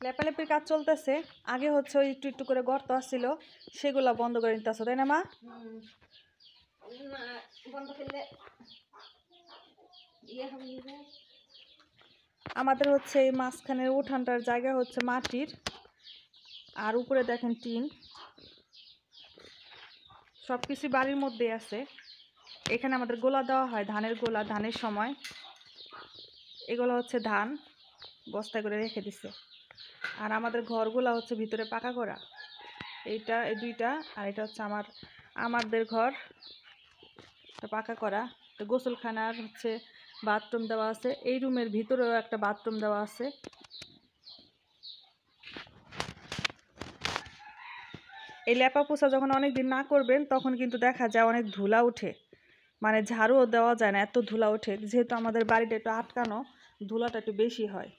লেপালেপির কাজ চলতেছে। আগে হচ্ছে ওই একটু একটু করে গর্ত আসছিল, সেগুলা বন্ধ করে নিতে আসো, তাই না মা? বন্ধ করলে আমাদের হচ্ছে এই মাঝখানের উঠানটার জায়গা হচ্ছে মাটির, আর উপরে দেখেন টিন। সব কিছু বাড়ির মধ্যে আছে। এখানে আমাদের গোলা দেওয়া হয়, ধানের গোলা, ধানের সময়। এগুলো হচ্ছে ধান বস্তায় করে রেখে দিছে। আর আমাদের ঘরগুলা হচ্ছে ভিতরে পাকা করা, এইটা এই দুইটা, আর এটা হচ্ছে আমাদের ঘর, এটা পাকা করা। তো গোসলখানার হচ্ছে বাথরুম দেওয়া আছে, এই রুমের ভিতরেও একটা বাথরুম দেওয়া আছে। এই লেপা পোছা যখন অনেক দিন না করবেন তখন কিন্তু দেখা যায় অনেক ধুলা উঠে, মানে ঝাড়ুও দেওয়া যায় না, এত ধুলা ওঠে। যেহেতু আমাদের বাড়িটা একটু আটকানো, ধুলাটা একটু বেশি হয়।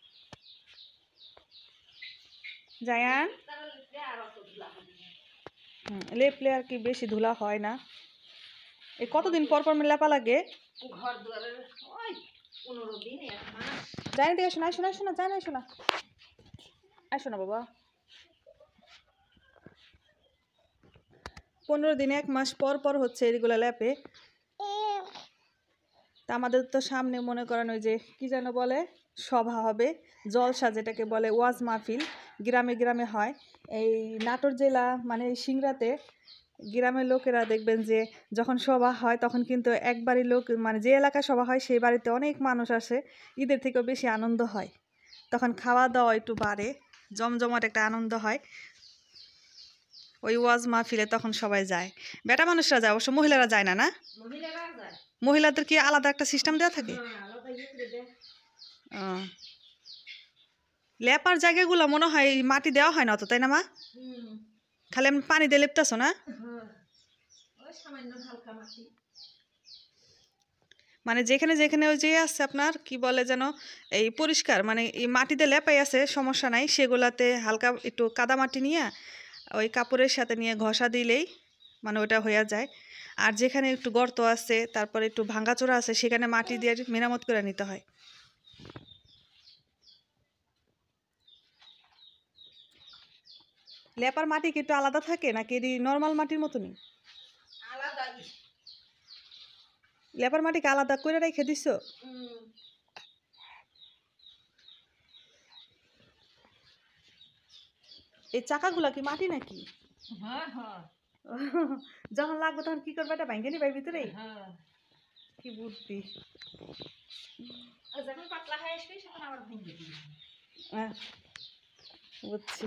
জায়ান লেপলে আর কি বেশি ধুলা হয় না। এই কতদিন পর পর লেপা লাগে? ঘর দুয়ারের ওই 15 দিন 1 মাস। জানি দিয়ে শোনা শোনা শোনা, জানি শোনা, আসো না বাবা। 15 দিন 1 মাস পর পর হচ্ছে এগুলো লেপে। তা আমাদের তো সামনে মনে করেন ওই যে কি যেন বলে, সভা হবে, জলসা যেটাকে বলে, ওয়াজ মাহফিল গ্রামে গ্রামে হয়। এই নাটোর জেলা মানে সিংড়াতে গ্রামের লোকেরা দেখবেন যে যখন সভা হয় তখন কিন্তু একবারই লোক, মানে যে এলাকায় সভা হয় সেই বাড়িতে অনেক মানুষ আসে, ঈদের থেকেও বেশি আনন্দ হয়। তখন খাওয়া দাওয়া একটু বাড়ে, জমজমাট একটা আনন্দ হয় ওই ওয়াজ মাহফিলে, তখন সবাই যায়। বেটা মানুষরা যায়, অবশ্য মহিলারা যায় না। না, মহিলারা যায়। মহিলাদের কি আলাদা একটা সিস্টেম দেওয়া থাকে? আলাদা ইয়ে দেয়। লেপার জায়গাগুলো মনে হয় মাটি দেওয়া হয় না অত, তাই না মা? খালি আমি পানি দিয়ে লেপতেছো না? ওই সামান্য হালকা মাটি, মানে যেখানে যেখানে ওই যে আছে আপনার কি বলে যেন, এই পরিষ্কার মানে এই মাটিতে লেপাই আছে সমস্যা নাই, সেগুলাতে হালকা একটু কাদা মাটি নিয়ে ওই কাপড়ের সাথে নিয়ে ঘষা দিলেই মানে ওটা হয়ে যায়। আর যেখানে একটু গর্ত আছে, তারপরে একটু ভাঙাচোরা আছে, সেখানে মাটি দিয়ে মেরামত করে নিতে হয়। লেপার মাটি কি একটু আলাদা থাকে নাকি নর্মাল মাটির মতনই? আলাদাই। লেপার মাটিকে আলাদা করে রেখে দিছো? এই চাকাগুলা কি মাটি নাকি? হ্যাঁ হ্যাঁ। যখন লাগবে তখন কি করবে, এটা ভাঙে নিবে ভিতরে? হ্যাঁ। কি বুদ্ধি! যখন পাতলা হয়ে আসবে তখন আবার ভেঙে দিবি। বুঝছি।